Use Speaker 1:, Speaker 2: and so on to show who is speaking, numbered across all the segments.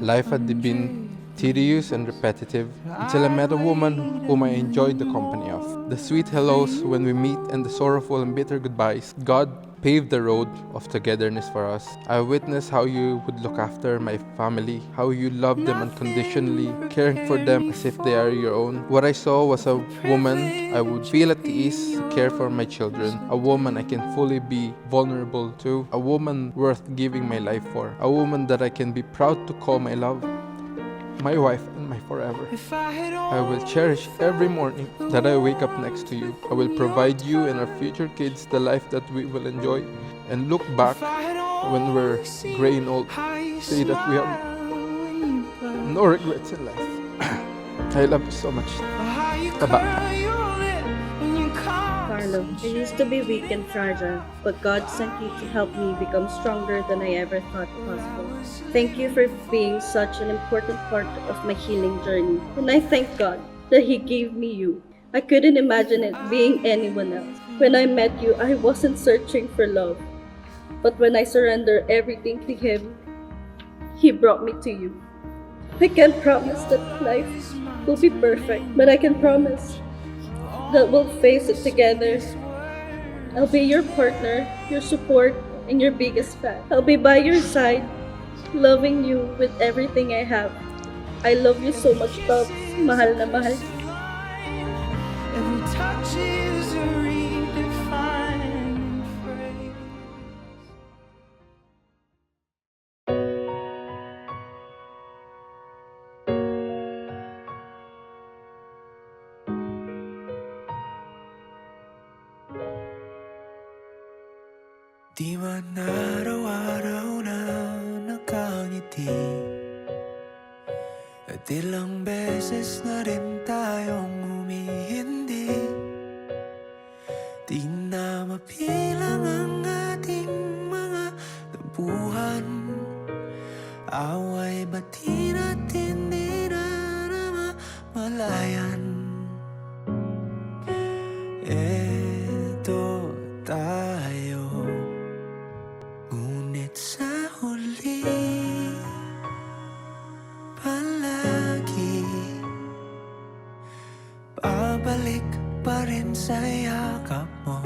Speaker 1: Life had been tedious and repetitive until I met a woman whom I enjoyed the company of. The sweet hellos when we meet and the sorrowful and bitter goodbyes. God paved the road of togetherness for us. I witnessed how you would look after my family, how you loved them unconditionally, caring for them as if they are your own. What I saw was a woman I would feel at ease to care for my children, a woman I can fully be vulnerable to, a woman worth giving my life for, a woman that I can be proud to call my love, my wife and my forever. I will cherish every morning that I wake up next to you. I will provide you and our future kids the life that we will enjoy, and look back when we're gray and old, say that we have no regrets in life. I love you so much. Bye-bye.
Speaker 2: Carlo, I used to be weak and fragile, but God sent you to help me become stronger than I ever thought possible. Thank you for being such an important part of my healing journey, and I thank God that He gave me you. I couldn't imagine it being anyone else. When I met you, I wasn't searching for love, but when I surrendered everything to Him, He brought me to you. I can't promise that life will be perfect, but I can promise that we'll face it together. I'll be your partner, your support, and your biggest fan. I'll be by your side, loving you with everything I have. I love you so much, Tops. Mahal na mahal.
Speaker 3: Every touch is a redefining phrase. Di man araw-araw na nakangiti, at ilang beses na rin tayong humihindi. Di na mapilang ang ating mga tampuhan, away bati natin di na namamalayan. Eto tayo, ngunit sa huli palagi babalik pa rin sa yakap mo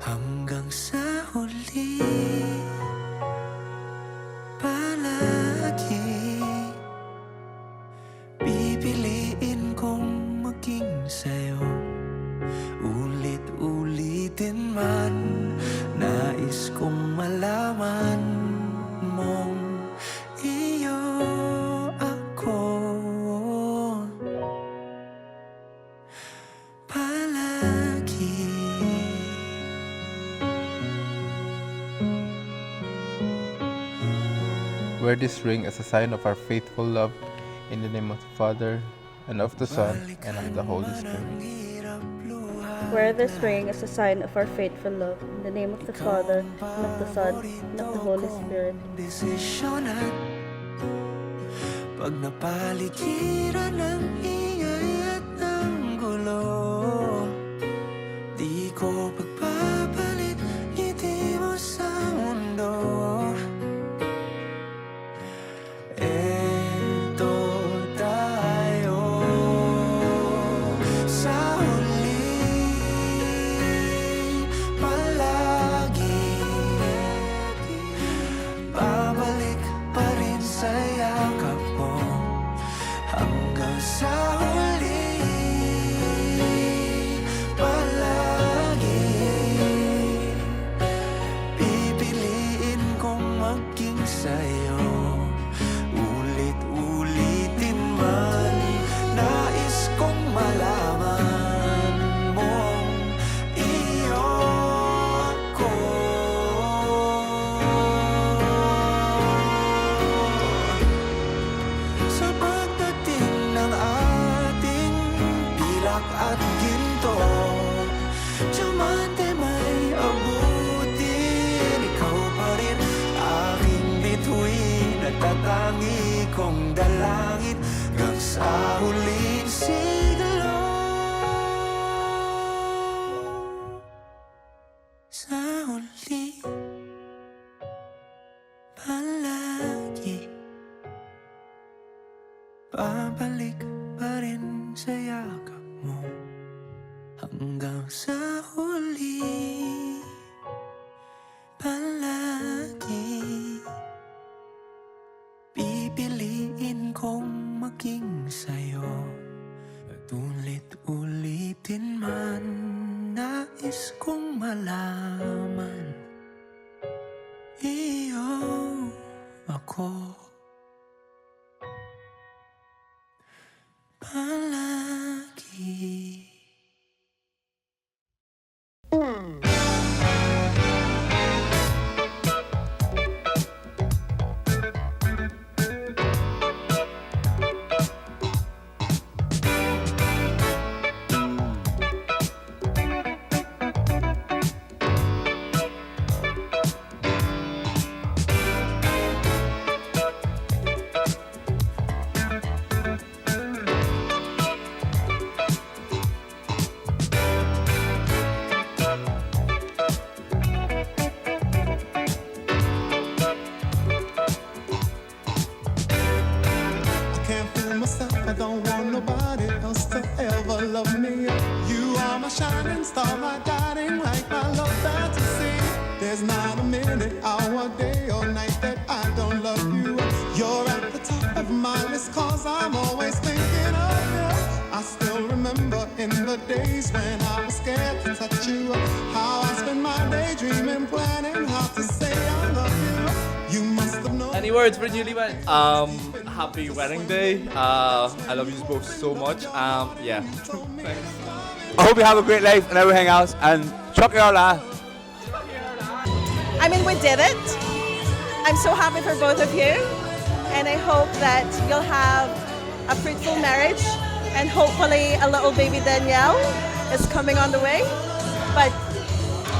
Speaker 3: hanggang sa huli. Palagi pipiliin kong maging sa'yo, ulit-ulitin man. Nais kong malaman mong iyo ako palagi.
Speaker 1: Wear this ring as a sign of our faithful love, in the name of the Father, and of the Son, and of the Holy Spirit.
Speaker 2: Wear this ring as a sign of our faithful love. In the name of the Father, and of the Son, and of the Holy Spirit.
Speaker 3: Desisyon at pag napaligiran ng ingay at ng gulo, di ko pagpapalit ngiti mo sa mundo. Eto tayo sa huli palagi, babalik pa rin sa yakap mo hanggang sa huli palagi. Pipiliin kong maging sa'yo, ulit-ulitin man. Nais kong malaman mong iyo ako. Sa pagdating ng ating pilak at ginto, diamante may abutin, ikaw pa rin aking bituin. babalik pa rin sa yakap mo hanggang sa huli. Palagi pipiliin kong maging sa'yo at ulit-ulitin man nais kong malaman iyo ako palagi.
Speaker 4: I don't want nobody else to ever love me. You are my shining star, my guiding light, my love fantasy. There's not a minute, hour, day or night that I don't love you. You're at the top of my list, cause I'm always thinking of you. I still remember in the days when I was scared to touch you, how I spent my day dreaming, planning how to say I love you. You must have known.
Speaker 5: Any words for newlywed? Happy wedding day. I love you both so much. Yeah. Thanks.
Speaker 6: I hope you have a great life and everything else, and chuck your laugh.
Speaker 7: I mean, we did it. I'm so happy for both of you, and I hope that you'll have a fruitful marriage, and hopefully a little baby Danielle is coming on the way. But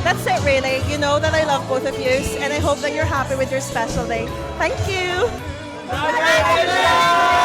Speaker 7: that's it really. You know that I love both of you, and I hope that you're happy with your special day. Thank you.
Speaker 5: Congratulations!